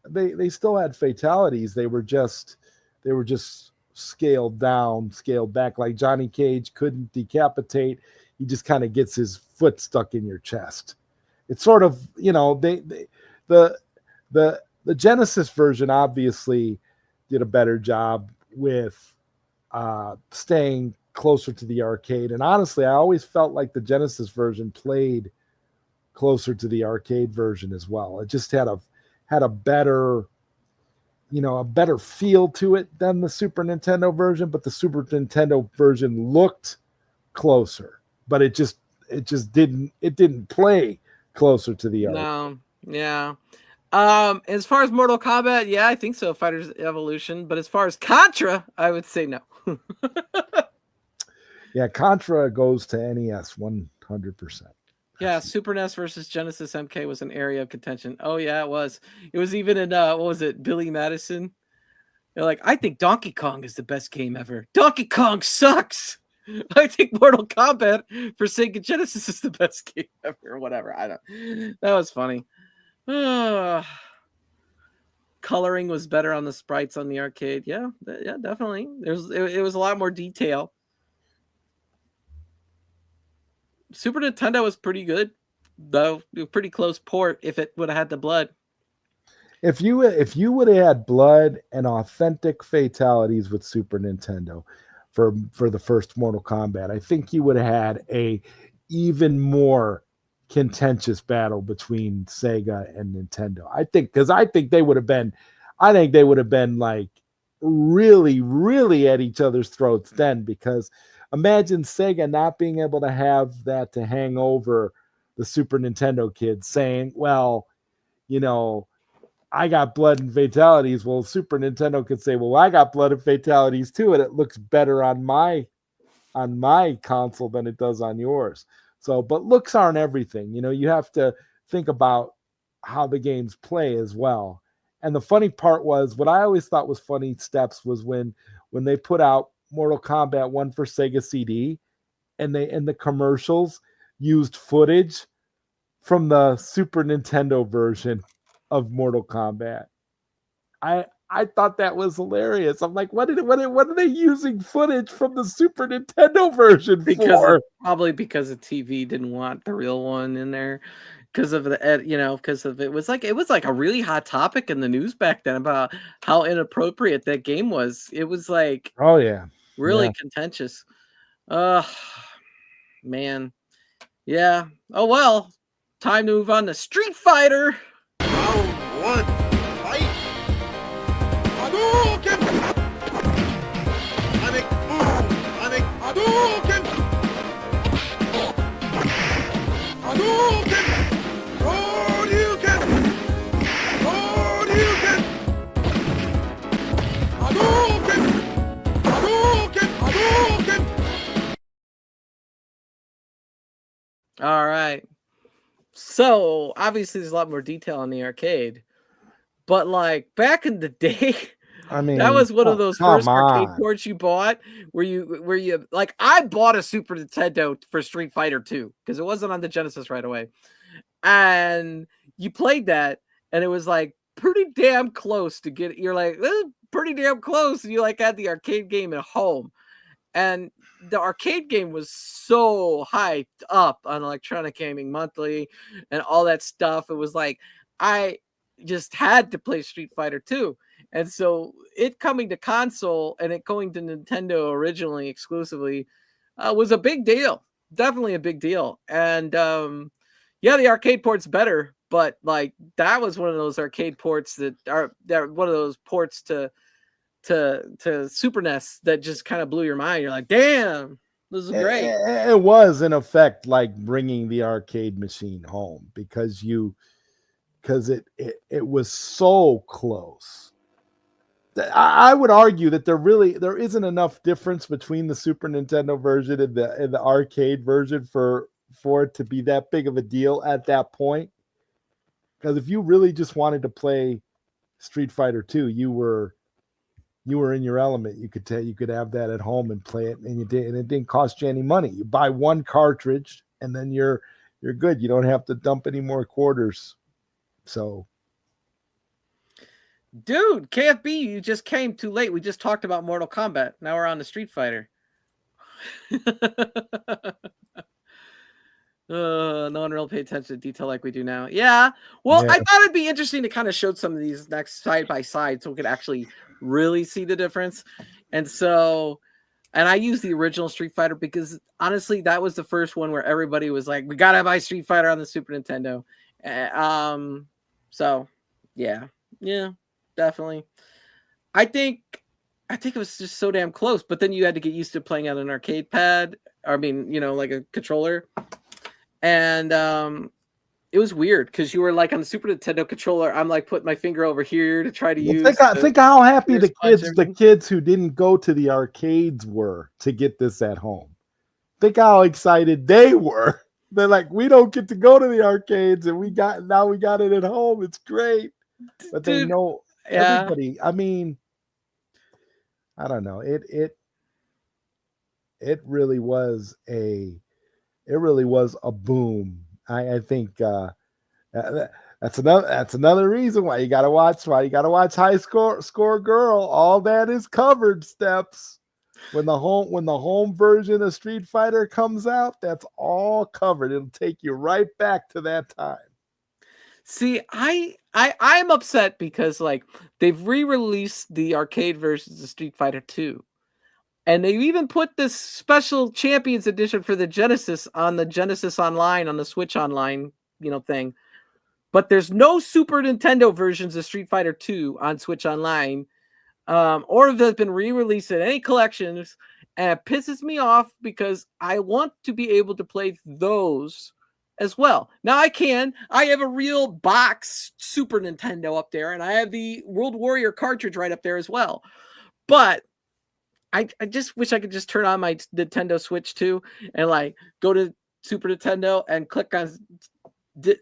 They still had fatalities. They were just scaled down, scaled back. Like Johnny Cage couldn't decapitate. He just kind of gets his foot stuck in your chest. It's sort of, the Genesis version obviously did a better job with staying closer to the arcade. And honestly, I always felt like the Genesis version played closer to the arcade version as well. It just had a better feel to it than the Super Nintendo version, but the Super Nintendo version looked closer, but it didn't play closer to the arcade. No, yeah. As far as Mortal Kombat, yeah, I think so. Fighters Evolution, but as far as Contra, I would say no. Yeah, Contra goes to NES 100%. Yeah, Super NES versus Genesis MK was an area of contention. Oh yeah, it was. It was even in what was it, Billy Madison? They're like, I think Donkey Kong is the best game ever. Donkey Kong sucks. I think Mortal Kombat for Sega Genesis is the best game ever, or whatever. I don't. That was funny. Coloring was better on the sprites on the arcade. Yeah, definitely. It was a lot more detail. Super Nintendo was pretty good, though. Pretty close port if it would have had the blood. If you would have had blood and authentic fatalities with Super Nintendo for the first Mortal Kombat, I think you would have had a even more contentious battle between Sega and Nintendo. I think they would have been like really, really at each other's throats then, because imagine Sega not being able to have that to hang over the Super Nintendo kids saying, well, I got blood and fatalities. Well, Super Nintendo could say, well, I got blood and fatalities too, and it looks better on my console than it does on yours. So, but looks aren't everything. You have to think about how the games play as well. And the funny part was, what I always thought was funny, Steps, was when they put out Mortal Kombat 1 for Sega CD, and the commercials used footage from the Super Nintendo version of Mortal Kombat. I thought that was hilarious. I'm like, what are they using footage from the Super Nintendo version for? Probably because the TV didn't want the real one in there. Because of it was like a really hot topic in the news back then about how inappropriate that game was. It was like, oh yeah, really contentious. Man, yeah. Oh well, time to move on to Street Fighter. Round 1, fight! Hadouken! Hadouken! Hadouken! Hadouken! Hadouken! Hadouken! Hadouken! Hadouken! All right. So obviously there's a lot more detail in the arcade, but like back in the day, I mean, that was one of those first arcade on. ports you bought where you like, I bought a Super Nintendo for Street Fighter 2 because it wasn't on the Genesis right away. And you played that and it was like pretty damn close to get, you're like, this is pretty damn close. And you like had the arcade game at home. And the arcade game was so hyped up on Electronic Gaming Monthly and all that stuff. It was like, I just had to play Street Fighter 2. And so it coming to console and it going to Nintendo originally exclusively was a big deal. Definitely a big deal. And yeah, the arcade port's better, but like that was one of those arcade ports that are one of those ports to Super NES that just kind of blew your mind. You're like, damn, this is great. It was in effect like bringing the arcade machine home because it was so close. I would argue that there isn't enough difference between the Super Nintendo version and the arcade version for it to be that big of a deal at that point. Because if you really just wanted to play Street Fighter 2, you were in your element. You could have that at home and play it, and it didn't cost you any money. You buy one cartridge, and then you're good. You don't have to dump any more quarters. So, dude, KFB, you just came too late. We just talked about Mortal Kombat. Now we're on the Street Fighter. No one really paid attention to detail like we do now. Yeah. Well, yeah. I thought it'd be interesting to kind of show some of these next side by side so we could actually really see the difference. And I use the original Street Fighter because honestly, that was the first one where everybody was like, we got to buy Street Fighter on the Super Nintendo. So yeah, definitely. I think it was just so damn close, but then you had to get used to playing on an arcade pad. I mean, like a controller. And it was weird because you were like on the Super Nintendo controller. I'm like putting my finger over here to try to use. Think how happy the kids who didn't go to the arcades were to get this at home. Think how excited they were. They're like, we don't get to go to the arcades, and we got it at home. It's great, but they know everybody. I mean, I don't know. it really was a boom. I think that's another reason why you got to watch High Score Girl. All that is covered, Steps. When the home version of Street Fighter comes out, that's all covered. It'll take you right back to that time. See, I'm upset because like they've re-released the arcade versions of Street Fighter 2. And they even put this special Champions Edition for the Genesis on the Genesis Online, on the Switch Online, thing. But there's no Super Nintendo versions of Street Fighter 2 on Switch Online, or if they've been re-released in any collections. And it pisses me off because I want to be able to play those as well. Now I have a real box Super Nintendo up there, and I have the World Warrior cartridge right up there as well. But I just wish I could just turn on my Nintendo Switch too and like go to Super Nintendo and click on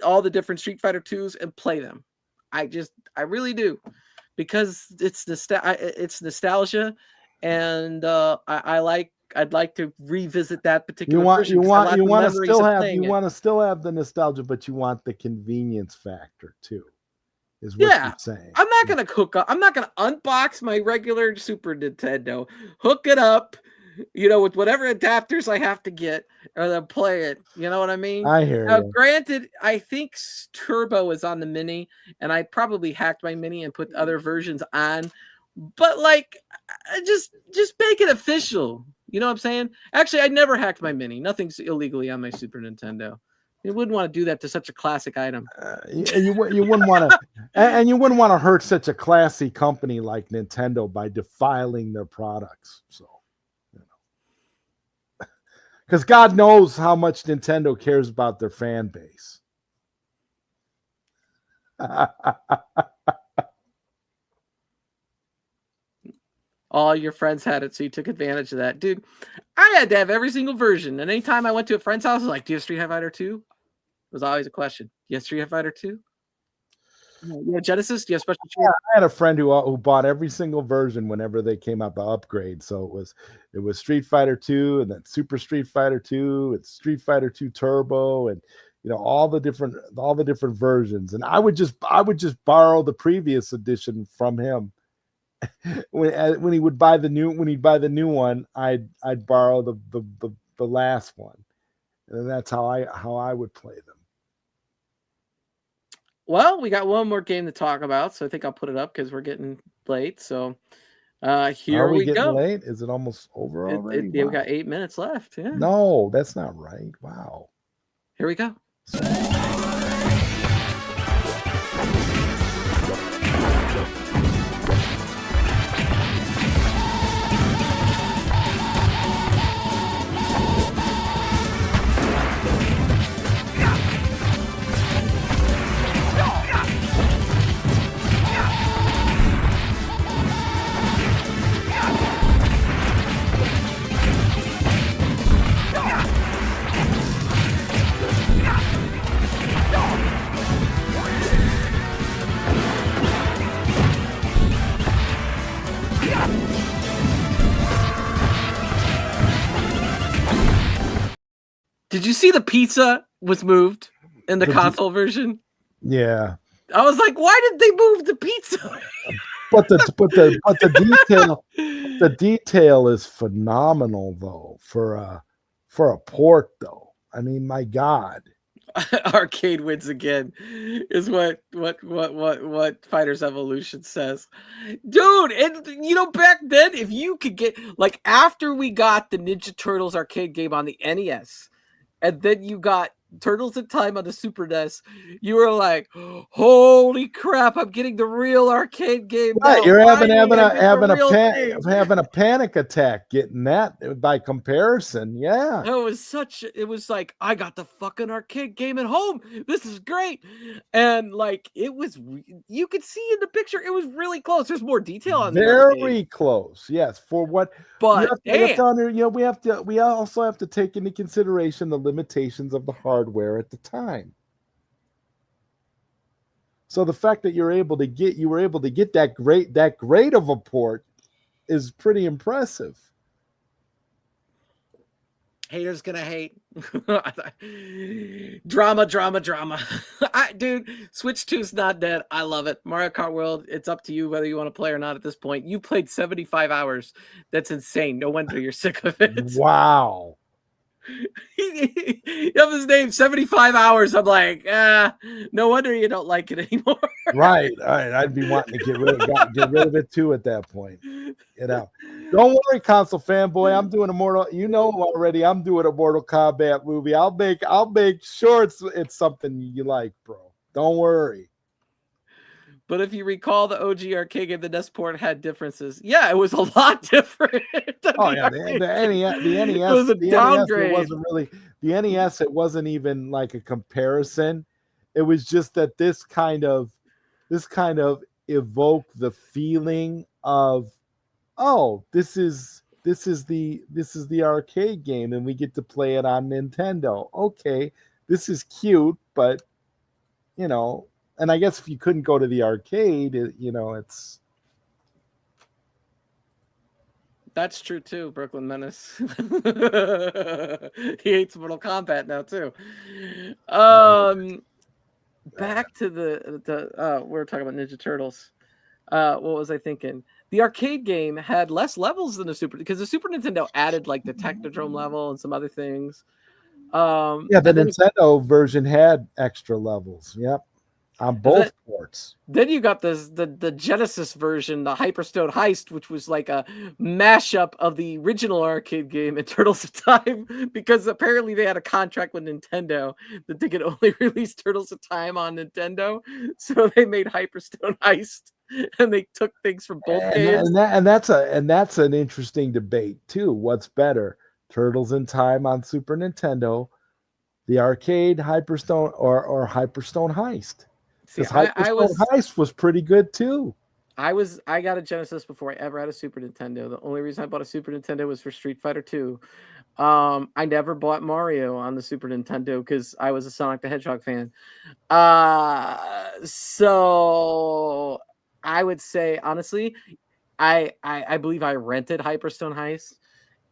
all the different Street Fighter 2s and play them. I really do, because it's nostalgia, and I'd like to revisit that particular version. You want to still have the nostalgia, but you want the convenience factor too. Is what you're saying. I'm not gonna I'm not gonna unbox my regular Super Nintendo, hook it up, with whatever adapters I have to get, or then play it. You know what I mean? I hear you. Granted, I think Turbo is on the Mini, and I probably hacked my Mini and put other versions on. But like, just make it official. You know what I'm saying? Actually, I never hacked my Mini. Nothing's illegally on my Super Nintendo. You wouldn't want to do that to such a classic item. You wouldn't want to, and you wouldn't want to hurt such a classy company like Nintendo by defiling their products. So, because God knows how much Nintendo cares about their fan base. All your friends had it, so you took advantage of that. Dude, I had to have every single version. And anytime I went to a friend's house, I was like, do you have Street Fighter 2? It was always a question. Do you have Street Fighter 2? Yeah, Genesis? Do you have special? Yeah, I had a friend who bought every single version whenever they came out to upgrade. So it was Street Fighter 2, and then Super Street Fighter 2, and Street Fighter 2 Turbo, and all the different versions. And I would just borrow the previous edition from him. When he would buy the new one, I'd borrow the last one, and that's how I would play them. Well, we got one more game to talk about, so I think I'll put it up because we're getting late. So here we go. Late? Is it almost over already? Yeah, we got 8 minutes left. Yeah. No, that's not right. Wow. Here we go. Did you see the pizza was moved in the console version? Yeah. I was like, why did they move the pizza? But the detail is phenomenal though for a port though. I mean, my God. Arcade wins again is what Fighters Evolution says. Dude, and back then, if you could get, like, after we got the Ninja Turtles arcade game on the NES, and then you got Turtles in Time on the Super NES, you were like, holy crap, I'm getting the real arcade game. Right, you're having a panic attack getting that by comparison. Yeah. It was like, I got the fucking arcade game at home. This is great. And like, you could see in the picture, it was really close. There's more detail on there. Very close. Yes. For what, but we also have to take into consideration the limitations of the hardware at the time. So the fact that you were able to get that great of a port is pretty impressive. Haters gonna hate. Drama. Dude, Switch 2's not dead. I love it. Mario Kart World, it's up to you whether you want to play or not at this point. You played 75 hours. That's insane. No wonder you're sick of it. Wow. You have his name 75 hours. I'm like, no wonder you don't like it anymore. Right. I'd be wanting to get rid of it too at that point. Don't worry, console fanboy. I'm doing already. I'm doing a Mortal Kombat movie. I'll make sure it's something you like, bro. Don't worry. But if you recall, the OG arcade game, the NES port had differences. Yeah, it was a lot different. Oh yeah, the NES. It was a downgrade. It wasn't really the NES. It wasn't even like a comparison. It was just that this kind of evoked the feeling of, oh, this is the arcade game, and we get to play it on Nintendo. Okay, this is cute, but and I guess if you couldn't go to the arcade, it's. That's true too, Brooklyn Menace. He hates Mortal Kombat now too. Back to the we're talking about Ninja Turtles. What was I thinking? The arcade game had less levels than the because the Super Nintendo added like the Technodrome level and some other things. The Nintendo version had extra levels. Yep. On both ports. Then you got the Genesis version, the Hyperstone Heist, which was like a mashup of the original arcade game and Turtles of Time, because apparently they had a contract with Nintendo that they could only release Turtles of Time on Nintendo. So they made Hyperstone Heist, and they took things from both games. And that's an interesting debate too. What's better, Turtles in Time on Super Nintendo, the arcade Hyperstone, or Hyperstone Heist? Because Hyperstone Heist was pretty good too. I got a Genesis before I ever had a Super Nintendo. The only reason I bought a Super Nintendo was for Street Fighter 2. I never bought Mario on the Super Nintendo because I was a Sonic the Hedgehog fan. So I would say, honestly, I believe I rented Hyperstone Heist,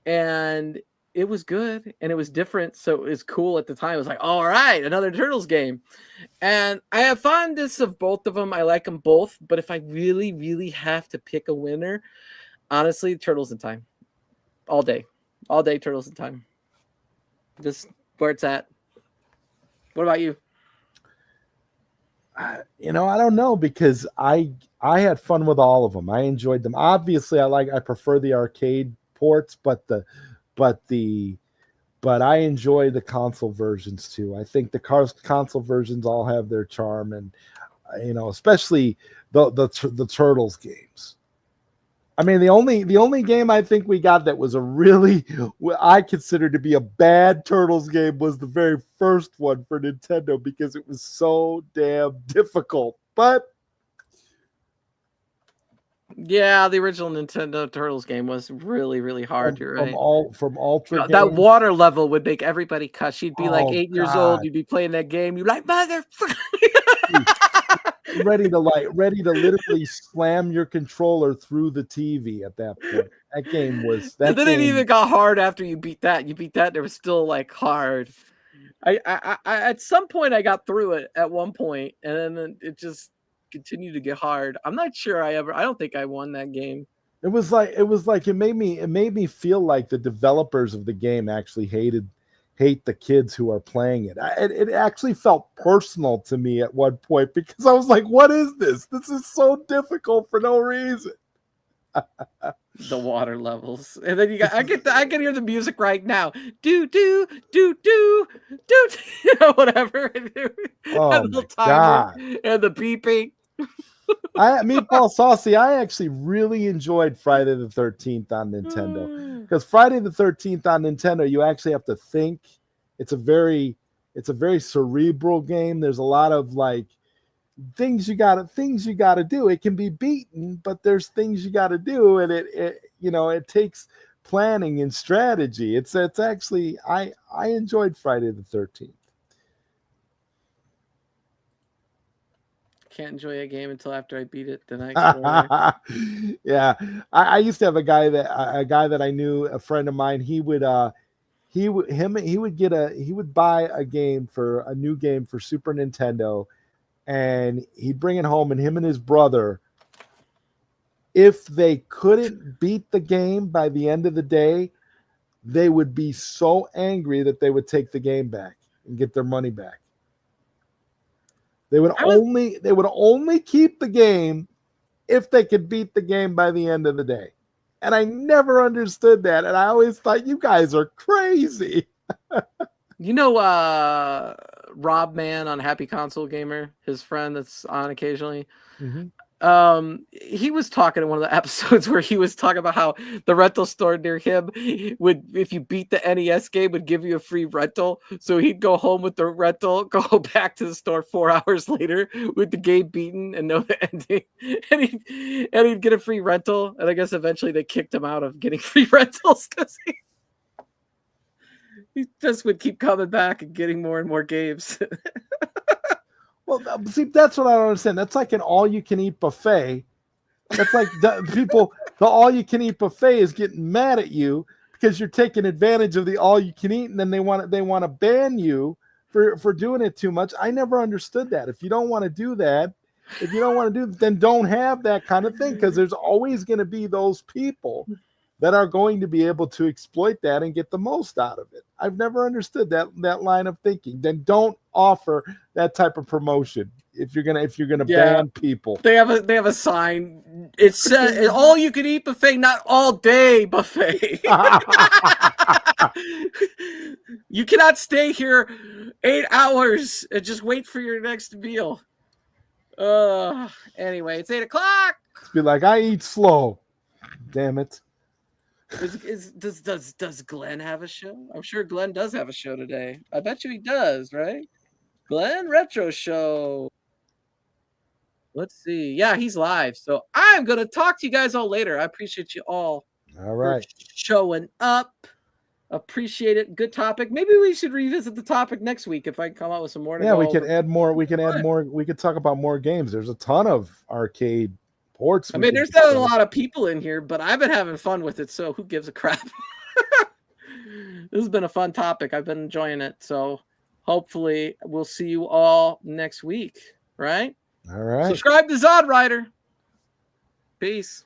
and it was good and it was different. So it was cool at the time. It was like, all right, another Turtles game. And I have fondness of both of them. I like them both. But if I really, really have to pick a winner, honestly, Turtles in Time. All day. All day, Turtles in Time. Just where it's at. What about you? I don't know, because I had fun with all of them. I enjoyed them. Obviously, I prefer the arcade ports, but I enjoy the console versions too. I think the console versions all have their charm, and especially the Turtles games. I mean, the only game I think we got that was a really, I consider to be a bad Turtles game, was the very first one for Nintendo, because it was so damn difficult. But yeah, the original Nintendo Turtles game was really, really hard. You're right. From Ultra that water level would make everybody cuss. You'd be like 8 years old. God. You'd be playing that game. You're like, motherfucker. ready to literally slam your controller through the TV at that point. That game was that. And then it even got hard after you beat that. You beat that, and it was still like hard. I at some point I got through it at one point, and then it just continued to get hard. I'm not sure I don't think I won that game. It made me feel like the developers of the game actually hate the kids who are playing it. It actually felt personal to me at one point, because I was like, what is this? This is so difficult for no reason. The water levels. And then I can hear the music right now. Do do do do do, whatever. Oh and the timer and the beeping. Meatball Saucy, I actually really enjoyed Friday the 13th on Nintendo, because Friday the 13th on Nintendo, you actually have to think. It's a very cerebral game. There's a lot of like things you gotta do. It can be beaten, but there's things you gotta do, and it takes planning and strategy. It's actually I enjoyed Friday the 13th. Can't enjoy a game until after I beat it. Then I yeah, I used to have a guy that I knew, a friend of mine. He would he would buy a new game for Super Nintendo, and he'd bring it home, and him and his brother, if they couldn't beat the game by the end of the day, they would be so angry that they would take the game back and get their money back. They would only keep the game if they could beat the game by the end of the day. And I never understood that. And I always thought, you guys are crazy. You know, Rob Man on Happy Console Gamer, his friend that's on occasionally. Mm-hmm. He was talking in one of the episodes where he was talking about how the rental store near him would, if you beat the NES game, would give you a free rental. So he'd go home with the rental, go back to the store 4 hours later with the game beaten and know the ending, and he'd get a free rental. And I guess eventually they kicked him out of getting free rentals because he just would keep coming back and getting more and more games. Well, see, that's what I don't understand. That's like an all-you-can-eat buffet. That's like the all-you-can-eat buffet is getting mad at you because you're taking advantage of the all-you-can-eat, and then they want to ban you for doing it too much. I never understood that. If you don't want to do that, then don't have that kind of thing, because there's always going to be those people that are going to be able to exploit that and get the most out of it. I've never understood that line of thinking. Then don't offer that type of promotion if you're gonna ban people. They have a sign. It says all you can eat buffet, not all day buffet. You cannot stay here 8 hours and just wait for your next meal. Anyway, it's 8 o'clock. Be like, I eat slow. Damn it. Does Glenn have a show? I'm sure Glenn does have a show today. I bet you he does, right? Glenn Retro Show. Let's see. Yeah, he's live. So I'm going to talk to you guys all later. I appreciate you all. All right. Showing up. Appreciate it. Good topic. Maybe we should revisit the topic next week if I can come out with some more. Yeah, we can add more. We can add more. We could talk about more games. There's a ton of arcade ports. I mean, there's not a lot of people in here, but I've been having fun with it, so who gives a crap? This has been a fun topic. I've been enjoying it. So hopefully we'll see you all next week, right? All right. Subscribe to Zod Rider. Peace.